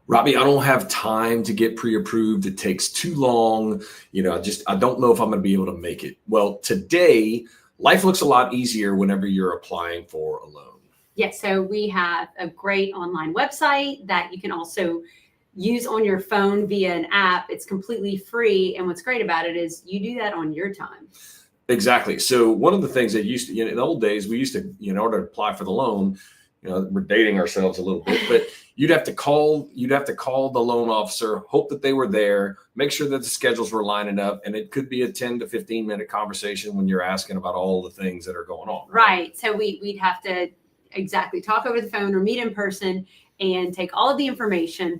Robbie, I don't have time to get pre-approved. It takes too long. I don't know if I'm going to be able to make it. Well, today, life looks a lot easier whenever you're applying for a loan. Yes, so we have a great online website that you can also use on your phone via an app. It's completely free. And what's great about it is you do that on your time. Exactly. So one of the things that used to, in the old days, we used to, in order to apply for the loan, we're dating ourselves a little bit, but you'd have to call the loan officer, hope that they were there, make sure that the schedules were lining up. And it could be a 10 to 15 minute conversation when you're asking about all the things that are going on. Right. So we'd have to talk over the phone or meet in person and take all of the information.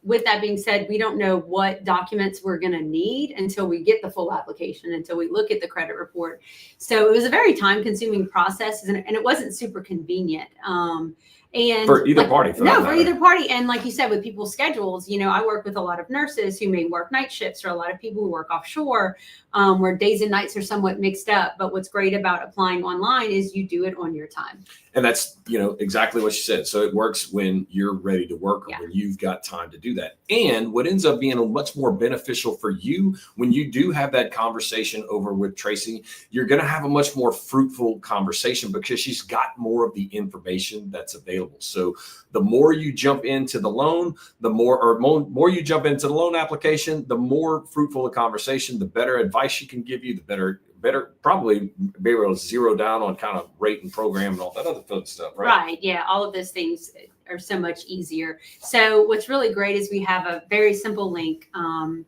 With that being said, we don't know what documents we're going to need until we get the full application, until we look at the credit report. So it was a very time consuming process and it wasn't super convenient. And for either party. For either party. And like you said, with people's schedules, I work with a lot of nurses who may work night shifts or a lot of people who work offshore, where days and nights are somewhat mixed up. But what's great about applying online is you do it on your time. And that's, exactly what you said. So it works when you're ready to work or when you've got time to do that. And what ends up being much more beneficial for you when you do have that conversation over with Tracey, you're going to have a much more fruitful conversation because she's got more of the information that's available. So the more you jump into the loan, the more you jump into the loan application, the more fruitful the conversation, the better advice she can give you, the better probably be able to zero down on kind of rate and program and all that other fun stuff, right? Right. Yeah. All of those things are so much easier. So what's really great is we have a very simple link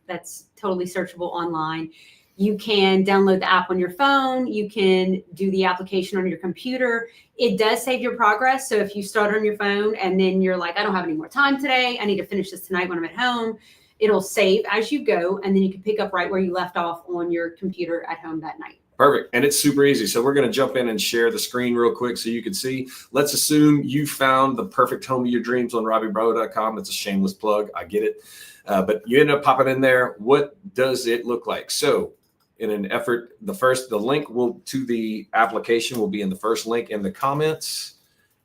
that's totally searchable online. You can download the app on your phone. You can do the application on your computer. It does save your progress. So if you start on your phone and then you're like, I don't have any more time today, I need to finish this tonight when I'm at home, it'll save as you go. And then you can pick up right where you left off on your computer at home that night. Perfect. And it's super easy. So we're going to jump in and share the screen real quick so you can see. Let's assume you found the perfect home of your dreams on RobbieBravo.com. It's a shameless plug. I get it. But you end up popping in there. What does it look like? So in an effort, the link to the application will be in the first link in the comments.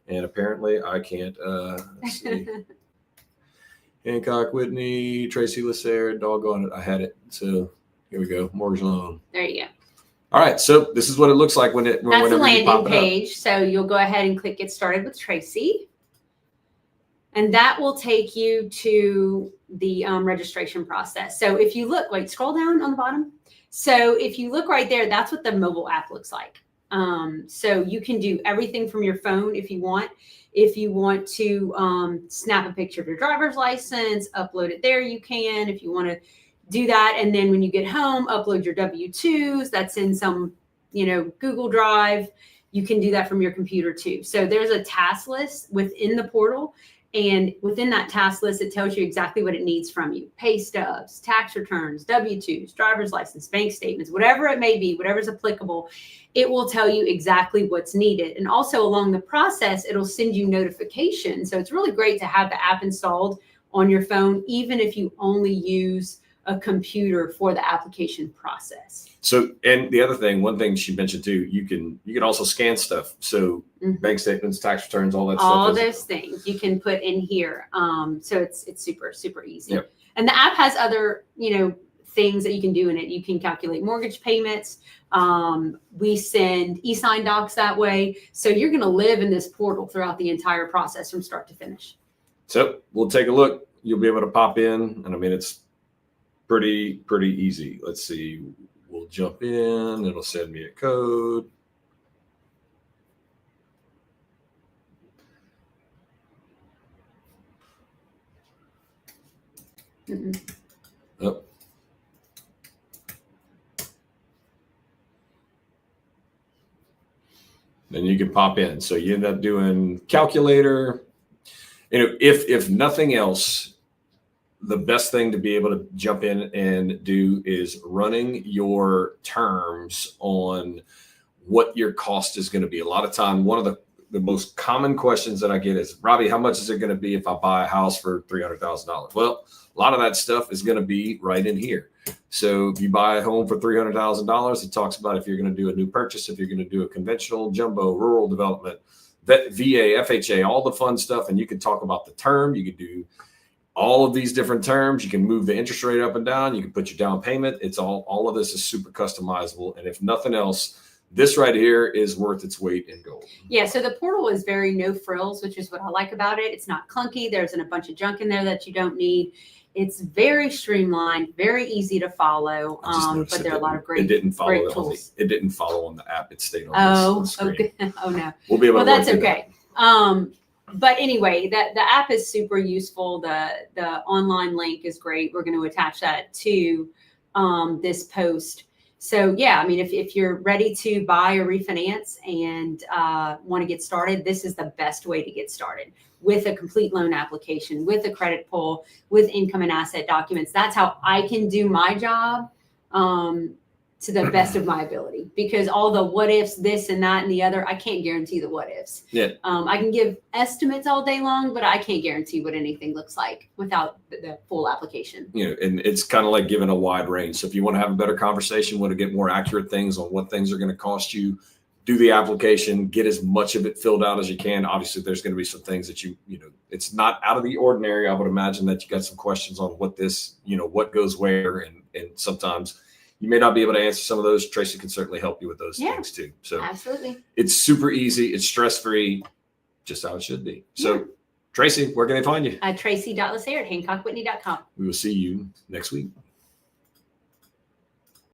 And apparently I can't, let's see. Hancock Whitney, Tracey Lasser, doggone it. I had it. So here we go. Mortgage loan. There you go. All right. So this is what it looks like that's the landing page. So you'll go ahead and click Get Started with Tracey. And that will take you to the registration process. So if you look, scroll down on the bottom. So if you look right there, that's what the mobile app looks like. So you can do everything from your phone if you want. If you want to snap a picture of your driver's license, upload it there, you can. If you want to do that, and then when you get home, upload your W-2s. That's in some, Google Drive. You can do that from your computer too. So there's a task list within the portal. And within that task list, it tells you exactly what it needs from you. Pay stubs, tax returns, W-2s, driver's license, bank statements, whatever it may be, whatever's applicable, it will tell you exactly what's needed. And also along the process, it'll send you notifications. So it's really great to have the app installed on your phone, even if you only use a computer for the application process. So, and the other thing, one thing she mentioned too, you can also scan stuff. So bank statements, tax returns, all that stuff. All those things you can put in here. So it's super, super easy. Yep. And the app has other, things that you can do in it. You can calculate mortgage payments. We send e-sign docs that way. So you're going to live in this portal throughout the entire process from start to finish. So we'll take a look. You'll be able to pop in. And I mean, it's pretty easy. Let's see. We'll jump in. It'll send me a code. Oh. Then you can pop in. So you end up doing calculator. If nothing else, the best thing to be able to jump in and do is running your terms on what your cost is going to be. A lot of time, one of the most common questions that I get is, Robbie, how much is it going to be if I buy a house for $300,000? Well, a lot of that stuff is going to be right in here. So if you buy a home for $300,000, it talks about if you're going to do a new purchase, if you're going to do a conventional, jumbo, rural development, VA, FHA, all the fun stuff. And you can talk about the term. You can do all of these different terms. You can move the interest rate up and down. You can put your down payment. It's all of this is super customizable. And if nothing else, this right here is worth its weight in gold. Yeah. So the portal is very no frills, which is what I like about it. It's not clunky. There's a bunch of junk in there that you don't need. It's very streamlined, very easy to follow. But there are a lot of great, it didn't follow great on tools. it didn't follow on the app. It stayed on this screen. Okay. Oh no. We'll be able Well, to that's work through okay. But anyway, the app is super useful. The online link is great. We're going to attach that to this post. So yeah, I mean, if you're ready to buy or refinance and want to get started, this is the best way to get started with a complete loan application, with a credit pull, with income and asset documents. That's how I can do my job to the best of my ability, because all the what ifs, this and that and the other, I can't guarantee the what ifs. Yeah. I can give estimates all day long, but I can't guarantee what anything looks like without the full application. You know, and it's kind of like giving a wide range. So if you want to have a better conversation, want to get more accurate things on what things are going to cost you, do the application, get as much of it filled out as you can. Obviously, there's going to be some things that you know, it's not out of the ordinary. I would imagine that you got some questions on what this, you know, what goes where, and sometimes you may not be able to answer some of those. Tracey can certainly help you with those things too. So absolutely, it's super easy. It's stress-free, just how it should be. So Tracey, where can they find you? Tracey.Lasair at HancockWhitney.com. We will see you next week.